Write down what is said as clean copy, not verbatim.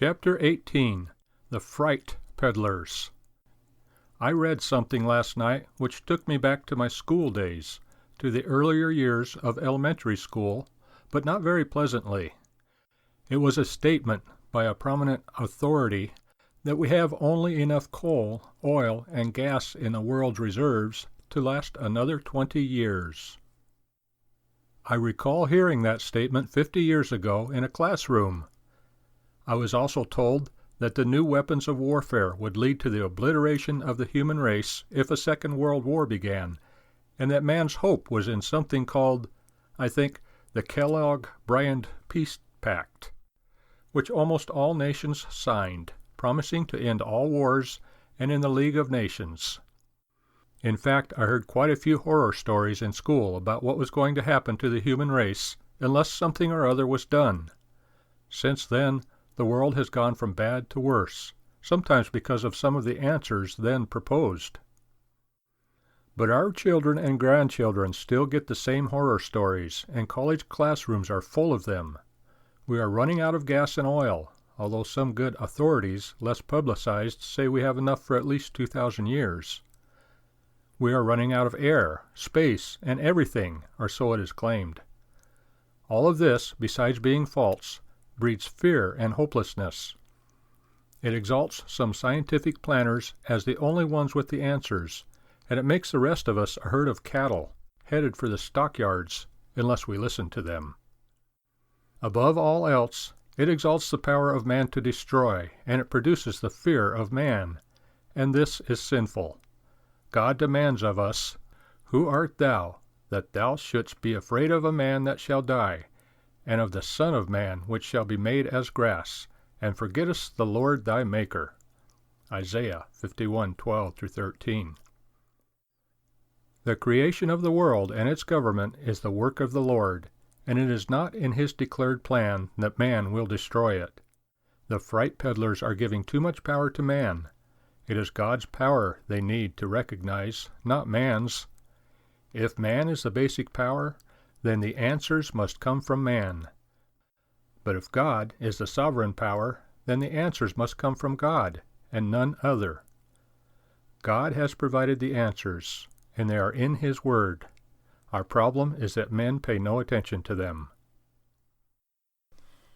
Chapter 18. The Fright Peddlers. I read something last night which took me back to my school days, to the earlier years of elementary school, but not very pleasantly. It was a statement by a prominent authority that we have only enough coal, oil, and gas in the world's reserves to last another 20 years. I recall hearing that statement 50 years ago in a classroom. I was also told that the new weapons of warfare would lead to the obliteration of the human race if a second world war began, and that man's hope was in something called, I think, the Kellogg-Briand Peace Pact, which almost all nations signed, promising to end all wars and in the League of Nations. In fact, I heard quite a few horror stories in school about what was going to happen to the human race unless something or other was done. Since then, the world has gone from bad to worse, sometimes because of some of the answers then proposed. But our children and grandchildren still get the same horror stories, and college classrooms are full of them. We are running out of gas and oil, although some good authorities, less publicized, say we have enough for at least 2,000 years. We are running out of air, space, and everything, or so it is claimed. All of this, besides being false, breeds fear and hopelessness. It exalts some scientific planners as the only ones with the answers, and it makes the rest of us a herd of cattle, headed for the stockyards, unless we listen to them. Above all else, it exalts the power of man to destroy, and it produces the fear of man, and this is sinful. God demands of us, "Who art thou, that thou shouldst be afraid of a man that shall die, and of the Son of Man which shall be made as grass, and forgettest the Lord thy Maker." Isaiah 51:12-13. The creation of the world and its government is the work of the Lord, and it is not in his declared plan that man will destroy it. The Fright Peddlers are giving too much power to man. It is God's power they need to recognize, not man's. If man is the basic power, then the answers must come from man. But if God is the sovereign power, then the answers must come from God, and none other. God has provided the answers, and they are in his word. Our problem is that men pay no attention to them.